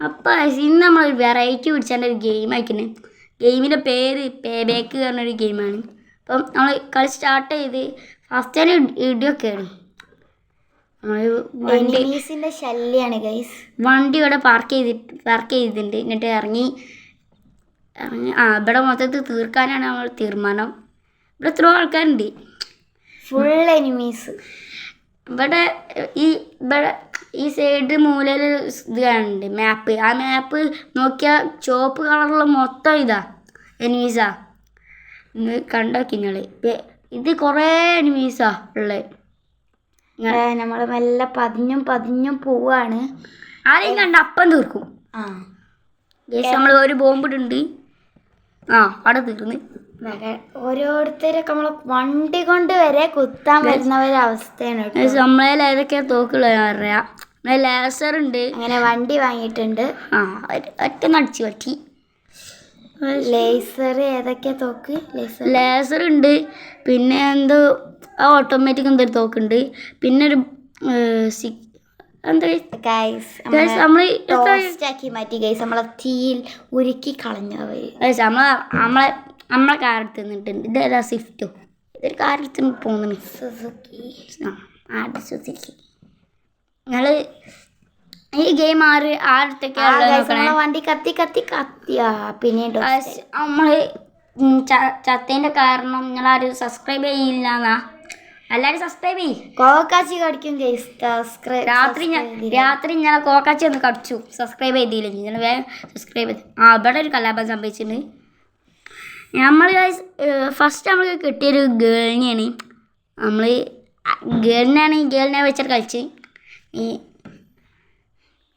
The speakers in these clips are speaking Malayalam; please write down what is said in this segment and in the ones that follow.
അപ്പോൾ ഇന്ന് നമ്മളൊരു വെറൈറ്റി പിടിച്ചാണ്ട് ഒരു ഗെയിം ആക്കുന്നത്. ഗെയിമിൻ്റെ പേര് പേ ബാക്ക് പറഞ്ഞൊരു ഗെയിമാണ്. അപ്പം നമ്മൾ കളി സ്റ്റാർട്ട് ചെയ്ത് ഫസ്റ്റ് തന്നെ ഇടിയൊക്കെയാണ്. എനിമീസിന്റെ ശല്യാണ് ഗൈസ്. വണ്ടി ഇവിടെ പാർക്ക് ചെയ്തിട്ടുണ്ട്. എന്നിട്ട് ഇറങ്ങി ഇവിടെ മൊത്തത്തിൽ തീർക്കാനാണ് നമ്മൾ തീരുമാനം. ഇവിടെ എത്രയോ ആൾക്കാരുണ്ട്. Full enemies. ഇവിടെ ഈ സൈഡ് മൂലയിൽ ഇത് കാണുന്നുണ്ട് മാപ്പ്. ആ മാപ്പ് നോക്കിയാൽ ചുവപ്പ് കളറുള്ള മൊത്തം ഇതാ എനിമീസാ. ഇന്ന് കണ്ടോക്കി നിങ്ങൾ. ഇത് കുറേ എനിമീസാ ഉള്ളത്. നമ്മൾ മെല്ലെ പതിഞ്ഞും പോവാണ്. ആരെയും കണ്ട അപ്പം തീർക്കും. നമ്മൾ ഒരു ബോംബ് ഇടുന്നുണ്ട്. അവിടെ തീർന്ന്. ഓരോരുത്തരൊക്കെ നമ്മളെ വണ്ടി കൊണ്ട് വരെ കുത്താൻ വരുന്ന ഒരവസ്ഥയാണ്. നമ്മളെ ഏതൊക്കെയാ തോക്കുള്ളത് അറിയാം. ലേസർ ഉണ്ട്. അങ്ങനെ വണ്ടി വാങ്ങിയിട്ടുണ്ട്. ഒറ്റ നടിച്ചു പറ്റി. ലേസർ ഏതൊക്കെയാ തോക്ക്? ലേസർ ഉണ്ട്. പിന്നെ എന്തോ ഓട്ടോമാറ്റിക് എന്തൊരു തോക്കുണ്ട്. പിന്നെ ഒരു മാറ്റി ഗൈസ്. നമ്മളെ തീയിൽ ഉരുക്കി കളഞ്ഞവര് നമ്മളെ കാറെടുത്ത് നിന്നിട്ടുണ്ട്. ഇതേതാ സ്വിഫ്റ്റോ? ഇതൊരു കാറെടുത്ത് പോകുന്നു. സുസുക്കി. ഞങ്ങള് ഈ ഗെയിം ആരത്തേക്കാണ് വണ്ടി കത്തിയാ. പിന്നീട് നമ്മള് ചത്തേന്റെ കാരണം നിങ്ങളാരും സബ്സ്ക്രൈബ് ചെയ്യില്ലെന്നാ. എല്ലാരും സബ്സ്ക്രൈബ് ചെയ്യും. കോക്കാച്ചി കടിക്കും ഗൈസ്. രാത്രി ഞാൻ കോക്കാച്ചി ഒന്ന് കടിച്ചു. സബ്സ്ക്രൈബ് ചെയ്തില്ല. നിങ്ങൾ വേഗം സബ്സ്ക്രൈബ് ചെയ്ത്. ഇവിടെ ഒരു കലാപം സംഭവിച്ചിട്ടുണ്ട്. നമ്മൾ ഫസ്റ്റ് നമുക്ക് കിട്ടിയൊരു ഗേളിനെയാണ്. നമ്മൾ ഗേളിനെ വെച്ചിട്ട് കളിച്ച്.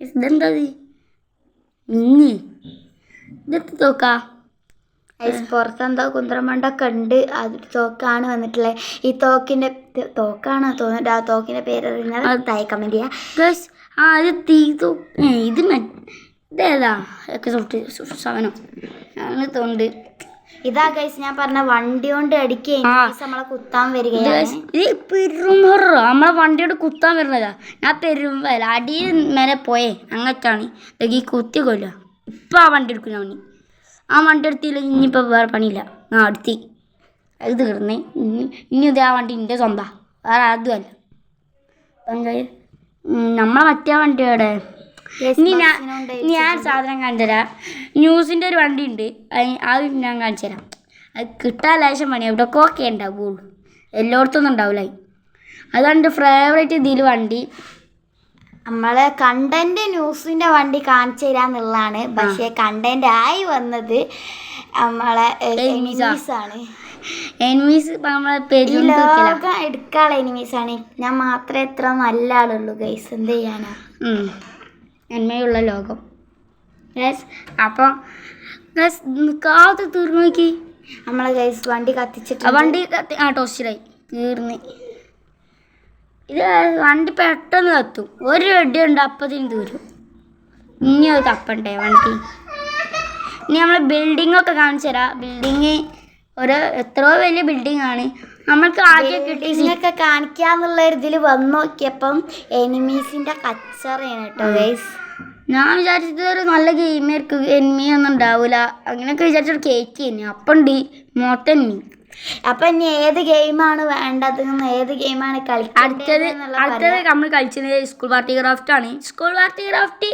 ഇതെന്താ ഇതെത്തി തോക്കാ? പുറത്തെന്തോ കുന്ത്രമണ്ടൊക്കെ ഉണ്ട്. അത് തോക്കാണ് വന്നിട്ടുള്ളത്. ഈ തോക്കാണ് തോന്നുന്നുണ്ട്. ആ തോക്കിന്റെ പേരറിയുന്നത് താഴെ കമന്റ് ചെയ്യാം. ഇതേതാ സാധനം അങ്ങനെ തോന്നുന്നുണ്ട്. ഇതാ ഗൈസ് ഞാൻ പറഞ്ഞ വണ്ടി കൊണ്ട് അടിക്കുക നമ്മളെ കുത്താൻ വരികയാണ്. നമ്മളെ വണ്ടിയോട് കുത്താൻ വരുന്നതാ. ഞാൻ പെരുമ്പല അടിയിൽ മേലെ പോയേ അങ്ങറ്റാണ് ഈ കുത്തി കൊല്ല. ഇപ്പം ആ വണ്ടി എടുക്കും. ഞാൻ ആ വണ്ടി എടുത്തില്ല. ഇനിയിപ്പോൾ വേറെ പണിയില്ല. അടുത്തി അത് തീർന്നേ. ഇനി ഇത് ആ വണ്ടി എൻ്റെ സ്വന്തം. വേറെ അതുമല്ല. നമ്മളെ മറ്റേ വണ്ടിയോടെ ഇനി ഞാൻ സാധനം കാണിച്ചു തരാം. ന്യൂസിൻ്റെ ഒരു വണ്ടി ഉണ്ട്. അത് ഞാൻ കാണിച്ചു തരാം. അത് കിട്ടാൻ ലേശം പണി. എവിടെയൊക്കെ ഒക്കെ ഉണ്ടാവുള്ളൂ. എല്ലായിടത്തൊന്നും ഉണ്ടാവില്ല. അതാണ് എൻ്റെ ഫേവറേറ്റ് ഇതിൽ വണ്ടി. നമ്മളെ കണ്ടന്റ് ന്യൂസിന്റെ വണ്ടി കാണിച്ചു തരാന്നുള്ളതാണ്. പക്ഷേ കണ്ടന്റ് ആയി വന്നത് നമ്മളെ എനിമീസാണ്. എനിമീസ് ലോകം എടുക്കാനുള്ള എനിമീസാണ്. ഞാൻ മാത്രമേ എത്ര നല്ല ആളുള്ളൂ ഗൈസ്. എന്ത് ചെയ്യാനാ? നന്മയുള്ള ലോകം. അപ്പം കാത്ത് തീർന്നു നോക്കി. നമ്മളെ ഗൈസ് വണ്ടി കത്തിച്ചിട്ട് വണ്ടി ടോസ്റ്റിലായി തീർന്ന്. ഇത് വണ്ടി പെട്ടെന്ന് കത്തും. ഒരു വെടിയുണ്ട് അപ്പത്തിന് തീരും. ഇനി അത് തപ്പണ്ടേ വണ്ടി. ഇനി നമ്മൾ ബിൽഡിങ്ങൊക്കെ കാണിച്ചു തരാം. ബിൽഡിങ് എത്രയോ വലിയ ബിൽഡിംഗ് ആണ്. നമ്മൾക്ക് ആദ്യം ബിൽഡിങ്ങൊക്കെ കാണിക്കാന്നുള്ള ഇതിൽ വന്ന് നോക്കിയപ്പം എനിമീസിന്റെ കച്ചറയാണ് കേട്ടോ ഗൈസ്. ഞാൻ വിചാരിച്ചത് ഒരു നല്ല ഗെയിമായിരിക്കും. എനിമി ഒന്നും ഉണ്ടാവില്ല അങ്ങനെയൊക്കെ വിചാരിച്ചൊരു കേക്ക് തന്നെ. അപ്പം ഉണ്ട് മൊത്തം എനിമി. അപ്പം ഇനി ഏത് ഗെയിമാണ് വേണ്ടത്? ഏത് ഗെയിമാണ് അടുത്തത് നമ്മൾ കളിച്ചത് സ്കൂൾ പാർട്ടി ക്രാഫ്റ്റ് ആണ്. സ്കൂൾ പാർട്ടി ക്രാഫ്റ്റ്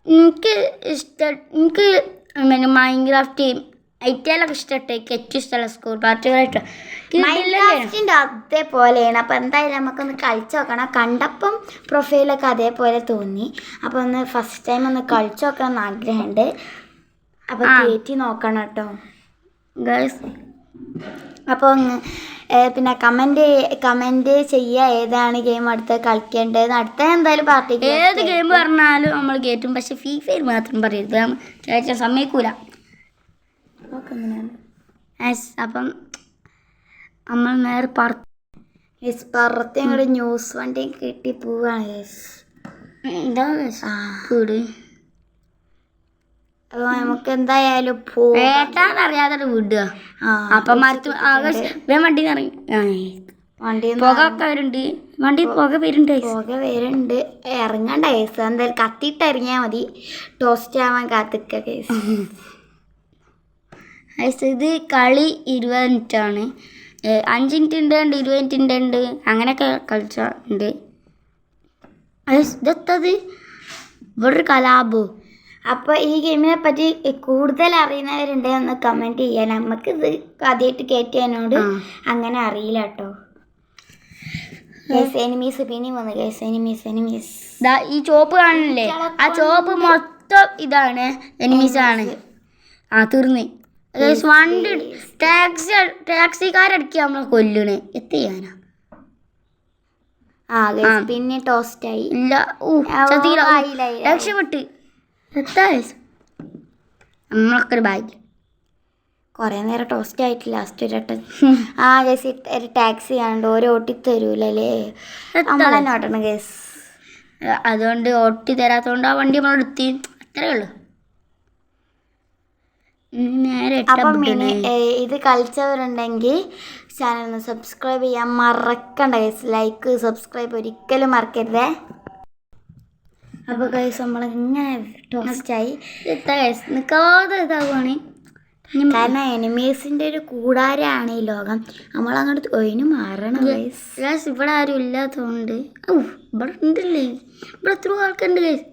എനിക്ക് പിന്നെ മൈൻക്രാഫ്റ്റ് ഐറ്റയിലൊക്കെ ഇഷ്ടപ്പെട്ടെ. ഏറ്റവും ഇഷ്ടമല്ല സ്കൂൾ പാർട്ടി ക്രാഫ്റ്റ്. മൈൻക്രാഫ്റ്റിൻ്റെ അതേപോലെയാണ്. അപ്പം എന്തായാലും നമുക്കൊന്ന് കളിച്ചു നോക്കണം. കണ്ടപ്പം പ്രൊഫൈലൊക്കെ അതേപോലെ തോന്നി. അപ്പോൾ ഒന്ന് ഫസ്റ്റ് ടൈം ഒന്ന് കളിച്ചു നോക്കണം എന്ന് ആഗ്രഹമുണ്ട്. അപ്പോൾ കയറ്റി നോക്കണം കേട്ടോ ഗൈസ്. അപ്പോൾ പിന്നെ കമൻറ്റ് ചെയ്യുക ഏതാണ് ഗെയിം അടുത്ത് കളിക്കേണ്ടത്. അടുത്ത എന്തായാലും പാർട്ടി ഏത് ഗെയിം പറഞ്ഞാലും നമ്മൾ കയറ്റും. പക്ഷെ ഫ്രീ ഫയർ മാത്രം പറയരുത്. ചേച്ചാൻ സമ്മതിക്കൂല. അപ്പം നമ്മൾ നേരെ പറത്തി അങ്ങോട്ട് ന്യൂസ് വണ്ടി കിട്ടി പോവാണ്. അപ്പോൾ നമുക്ക് എന്തായാലും അറിയാതെ വിടുക. അപ്പം വണ്ടി ഇറങ്ങി വണ്ടി പുക ഒക്കെ വരുന്നുണ്ട്, വണ്ടി പുക വരുന്നുണ്ട് guys. പുക വരുന്നുണ്ട്. ഇറങ്ങണ്ട കേസ്, എന്തായാലും കത്തിയിട്ട് ഇറങ്ങിയാൽ മതി. ടോസ്റ്റ് ആവാൻ കാത്തിക്ക കേസ്. Guys, ഇത് കളി 20 മിനിറ്റാണ്. 5 മിനിറ്റിൻ്റെ ഉണ്ട്, 20 മിനിറ്റിൻ്റെ ഉണ്ട്, അങ്ങനെയൊക്കെ കളിച്ചുണ്ട്. ഇതെത്തത് ഇവിടെ ഒരു കലാപോ. അപ്പോൾ ഈ ഗെയിമിനെ പറ്റി കൂടുതൽ അറിയുന്നവരുണ്ട് ഒന്ന് കമൻറ്റ് ചെയ്യാൻ. നമുക്കിത് ആദ്യമായിട്ട് കയറ്റിയതിനോട് അങ്ങനെ അറിയില്ല കേട്ടോ. എനിമീസ് പിന്നെ വന്നു ഗൈസ്. എനിമീസ് ഈ ചോപ്പ് കാണില്ലേ, ആ ചോപ്പ് മൊത്തം ഇതാണ്, എനിമീസ് ആണ്. തീർന്ന് വണ്ടി ടാക്സിക്കാരടിക്കുക നമ്മളെ കൊല്ലണേ. എത്തി ചെയ്യാനാ പിന്നെ ടോസ്റ്റ് ആയി. ഇല്ല രക്ഷപ്പെട്ട് നമ്മളൊക്കെ ഒരു ഭാഗ്യം. കുറേ നേരം ടോസ്റ്റ് ആയിട്ടില്ല. ലാസ്റ്റ് ഒരു ഗേസ് ഒരു ടാക്സി ആണ്ട് ഓരോ ഓട്ടി തരൂലേ, നമ്മളെന്നെ ഓട്ടണം ഗേസ്. അതുകൊണ്ട് ഓട്ടി തരാത്തോണ്ട് ആ വണ്ടി നമ്മൾ എടുത്തി, അത്രേ ഉള്ളു. അപ്പം ഇത് കളിച്ചവരുണ്ടെങ്കിൽ ചാനൽ ഒന്ന് സബ്സ്ക്രൈബ് ചെയ്യാൻ മറക്കണ്ട ഗൈസ്. ലൈക്ക് സബ്സ്ക്രൈബ് ഒരിക്കലും മറക്കരുതേ. അപ്പോൾ ഗൈസ് നമ്മളിങ്ങനെ ടോസ്റ്റായി നിൽക്കാതെ ഇതാവുകയാണ്. കാരണം എനിമീസിൻ്റെ ഒരു കൂടാരമാണ് ഈ ലോകം. നമ്മളങ്ങോട്ട് ഒഴിഞ്ഞു മാറണം ഗൈസ്. ഇവിടെ ആരും ഇല്ലാത്തതുകൊണ്ട് ഇവിടെ ഉണ്ടല്ലേ, ഇവിടെ എത്ര ആൾക്കാരുണ്ട് ഗൈസ്.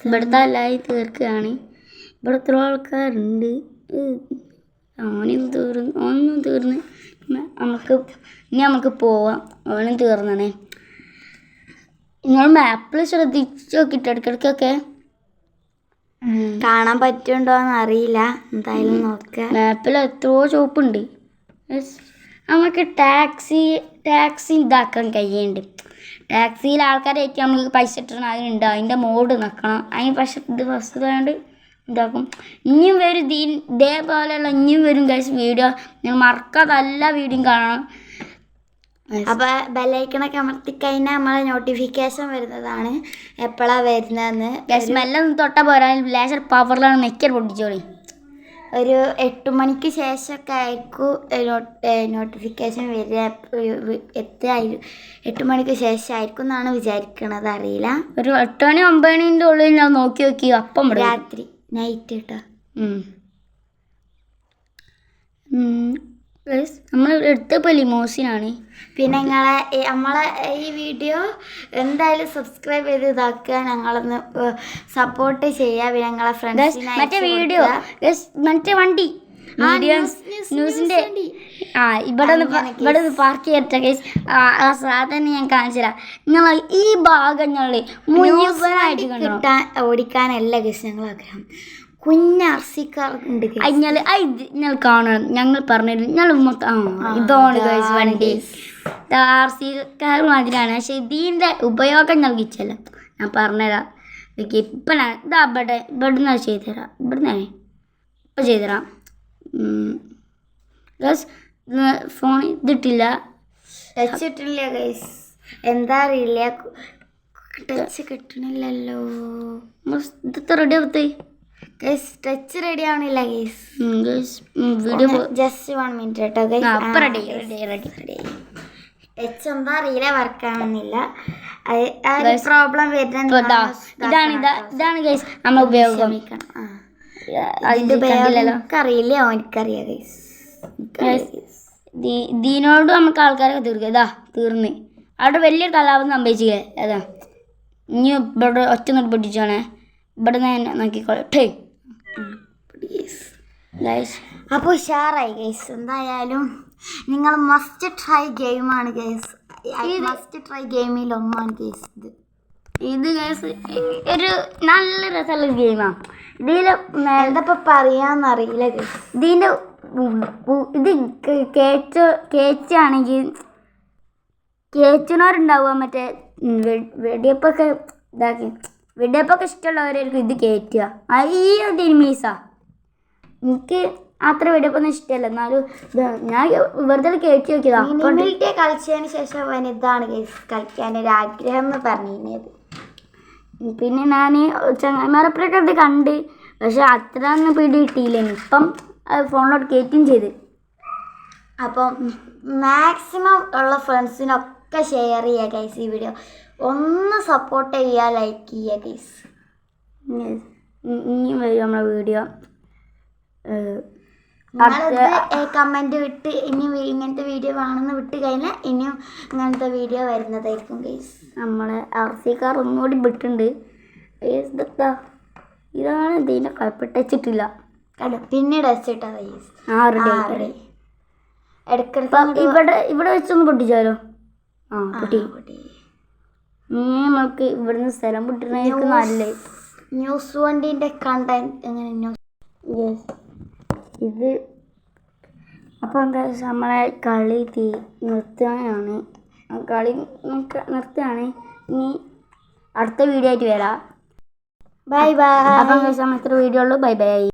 ഇവിടുത്തെ എല്ലാവരും തീർക്കുകയാണ്. ഇവിടെ എത്ര ആൾക്കാരുണ്ട്. ഓനും തീർന്ന് നമുക്ക് പോവാം. ഓനും തീർന്നണേ. നിങ്ങൾ മാപ്പിൽ ശ്രദ്ധിച്ച് നോക്കിയിട്ട് ഇടയ്ക്കിടയ്ക്കൊക്കെ കാണാൻ പറ്റുന്നുണ്ടോയെന്ന് അറിയില്ല, എന്തായാലും നോക്കാം. മാപ്പിൽ എത്രയോ ചോപ്പുണ്ട്. നമുക്ക് ടാക്സി ഇതാക്കാൻ കഴിയുന്നുണ്ട്. ടാക്സിയിൽ ആൾക്കാരായിട്ട് നമുക്ക് പൈസ ഇട്ടണം, അതിനുണ്ട് അതിൻ്റെ മോഡ് നിൽക്കണം. അതിന് പക്ഷേ ഇത് ഫസ്റ്റ് ആയതുകൊണ്ട് ഇതാക്കും. ഇനിയും വരും ഇതേപോലെയുള്ള ഇനിയും വരും ഗൈസ് വീഡിയോ. നിങ്ങൾ മറക്കാതെ എല്ലാ വീഡിയോയും കാണണം. അപ്പോൾ ബെല്ലൈക്കണൊക്കെ അമർത്തിക്കഴിഞ്ഞാൽ നമ്മളെ നോട്ടിഫിക്കേഷൻ വരുന്നതാണ് എപ്പോഴാണ് വരുന്നതെന്ന്. മെല്ലെ തൊട്ടാൽ പോരാ, ലേശർ പവറിലാണ് നെക്കർ പൊട്ടിച്ചോളി. ഒരു 8 മണിക്ക് ശേഷമൊക്കെ ആയിരിക്കും നോട്ടിഫിക്കേഷൻ വരിക. 8 മണിക്ക് ശേഷം ആയിരിക്കും എന്നാണ് വിചാരിക്കണത്, അറിയില്ല. ഒരു 8 മണി 9 മണിൻ്റെ ഉള്ളിൽ ഞാൻ നോക്കി അപ്പം രാത്രി നൈറ്റ് കേട്ടോ. നമ്മൾ എടുത്തപ്പോൾ ലിമോസിനാണ്. പിന്നെ നമ്മളെ ഈ വീഡിയോ എന്തായാലും സബ്സ്ക്രൈബ് ചെയ്ത് ഇതാക്കുക, ഞങ്ങളൊന്ന് സപ്പോർട്ട് ചെയ്യുക. പിന്നെ ഞങ്ങളെ ഫ്രണ്ട്സിനെ മറ്റേ വീഡിയോ മറ്റേ വണ്ടി ന്യൂസിൻ്റെ ഇവിടെ പാർക്ക് ചെയ്തിട്ട കേസ് ആ സാധനം ഞാൻ കാണിച്ചു തരാം. നിങ്ങൾ ഈ ഭാഗം ഞങ്ങൾ മുഴുവനായിട്ട് കിട്ടാൻ ഓടിക്കാനല്ല കേസ് ഞങ്ങൾ ആഗ്രഹം. കുഞ്ഞർസിക്കാറുണ്ട് ഞങ്ങൾ കാണണം. ഞങ്ങൾ പറഞ്ഞു ഞങ്ങൾ മൊത്തം ഇതാണ് ഗൈസ് വണ്ടി ആർസിക്കാർ മാതിരിയാണ്. പക്ഷെ ഇതിൻ്റെ ഉപയോഗം നൽകിച്ചല്ല. ഞാൻ പറഞ്ഞുതരാം. ഇപ്പം ഇതാ ഇവിടുന്ന് ചെയ്തുതരാം. ഇവിടുന്ന് ഇപ്പം ചെയ്തുതരാം ഗൈസ്. ഫോൺ ഇതിട്ടില്ല, ടച്ച് ഇട്ടില്ല ഗൈസ്. എന്താ അറിയില്ല, ടച്ച് കിട്ടണില്ലല്ലോ. ഇതൊക്കെ റെഡി ആവത്തേ ഗൈസ്. ടച്ച് റെഡി ആവണില്ല ഗൈസ്. വീഡിയോ ജസ്റ്റ് 1 മിനിറ്റ് കേട്ടോ ഗൈസ്. ടച്ച് എന്താ അറിയില്ല, വർക്കാവുന്നില്ല. പ്രോബ്ലം ഇതാണ് ഗൈസ് നമ്മൾ ഉപയോഗം. അതിൻ്റെ ഉപയോഗം അറിയില്ല, എനിക്കറിയാം ഗൈസ്. ഇതിനോട് നമുക്ക് ആൾക്കാരൊക്കെ തീർക്കുക. ഇതാ തീർന്ന് അവിടെ വലിയൊരു കലാപം സംഭവിച്ചില്ലേ. അതാ ഇനി ഇവിടെ ഒറ്റ നോട്ട് പൊട്ടിച്ചാണേ. ഇവിടെ നിന്ന് നോക്കിക്കോട്ടെ ഗൈസ്. അപ്പോൾ ഉഷാറായി ഗൈസ്. എന്തായാലും നിങ്ങൾ മസ്റ്റ് ട്രൈ ഗെയിമാണ് ഗൈസ്. മസ്റ്റ് ട്രൈ ഗെയിമിൽ ഒന്നാണ് ഗൈസ് ഇത് ഗൈസ്. ഒരു നല്ല രസമുള്ള ഗെയിമാണ്. ഇതിൽ എന്തപ്പോൾ പറയാന്നറിയില്ല ഗൈസ്. ഇതിൻ്റെ ഇത് കേച്ചാണെങ്കിൽ കേച്ചിനോരുണ്ടാവുക മറ്റേ വെടിയപ്പൊക്കെ ഇതാക്കി വെടിയപ്പൊക്കെ ഇഷ്ടമുള്ളവരായിരിക്കും ഇത് കയറ്റുക. ഈ എനിമീസാ. എനിക്ക് അത്ര വെടിയപ്പൊന്നും ഇഷ്ടമല്ല, എന്നാലും ഞാൻ വെറുതെ കയറ്റി നോക്കിയതാ. മിനിമിലിറ്റി കളിച്ചതിന് ശേഷം വനിതാണ് ഗൈസ് കളിക്കാനൊരു ആഗ്രഹം എന്ന് പറഞ്ഞത്. പിന്നെ ഞാൻ ചങ്ങായിമാരപ്പുറമൊക്കെ ഇത് കണ്ട്, പക്ഷെ അത്ര ഒന്നും പിടി കിട്ടിയില്ല. ഇപ്പം ഫോണിലോട്ട് കയറ്റുകയും ചെയ്ത്. അപ്പം മാക്സിമം ഉള്ള ഫ്രണ്ട്സിനൊക്കെ ഷെയർ ചെയ്യുക ഗൈസ്. ഈ വീഡിയോ ഒന്ന് സപ്പോർട്ട് ചെയ്യുക, ലൈക്ക് ചെയ്യുക ഗൈസ്. ഇനിയും വരും നമ്മളെ വീഡിയോ. കമൻറ്റ് വിട്ട് ഇനി ഇങ്ങനത്തെ വീഡിയോ വേണമെന്ന് വിട്ട് കഴിഞ്ഞാൽ ഇനിയും ഇങ്ങനത്തെ വീഡിയോ വരുന്നതായിരിക്കും ഗൈസ്. നമ്മളെ RC കാർ ഒന്നുകൂടി വിട്ടുണ്ട്. ഇതാണ് ഇതിൻ്റെ കൽപ്പിട്ടില്ല. പിന്നീട് വെച്ചിട്ടാ ഗൈസ്. ഇവിടെ വെച്ചൊന്ന് പൊട്ടിച്ചാലോ? പൊട്ടി. നമ്മൾക്ക് ഇവിടുന്ന് സ്ഥലം പൊട്ടിനായിരിക്കും നല്ലേ. ന്യൂസ് വണ്ടീൻ്റെ കണ്ടന്റ് എങ്ങനെ ന്യൂസ് ഇത് അപ്പോൾ എന്താ നമ്മളെ കളി നിർത്തുകയാണ്. കളി നിർത്തുകയാണ്. ഇനി അടുത്ത വീഡിയോ ആയിട്ട് വരാം. Bye bye. അപ്പം സമയത്ത് വീഡിയോ ഉള്ളൂ. Bye bye.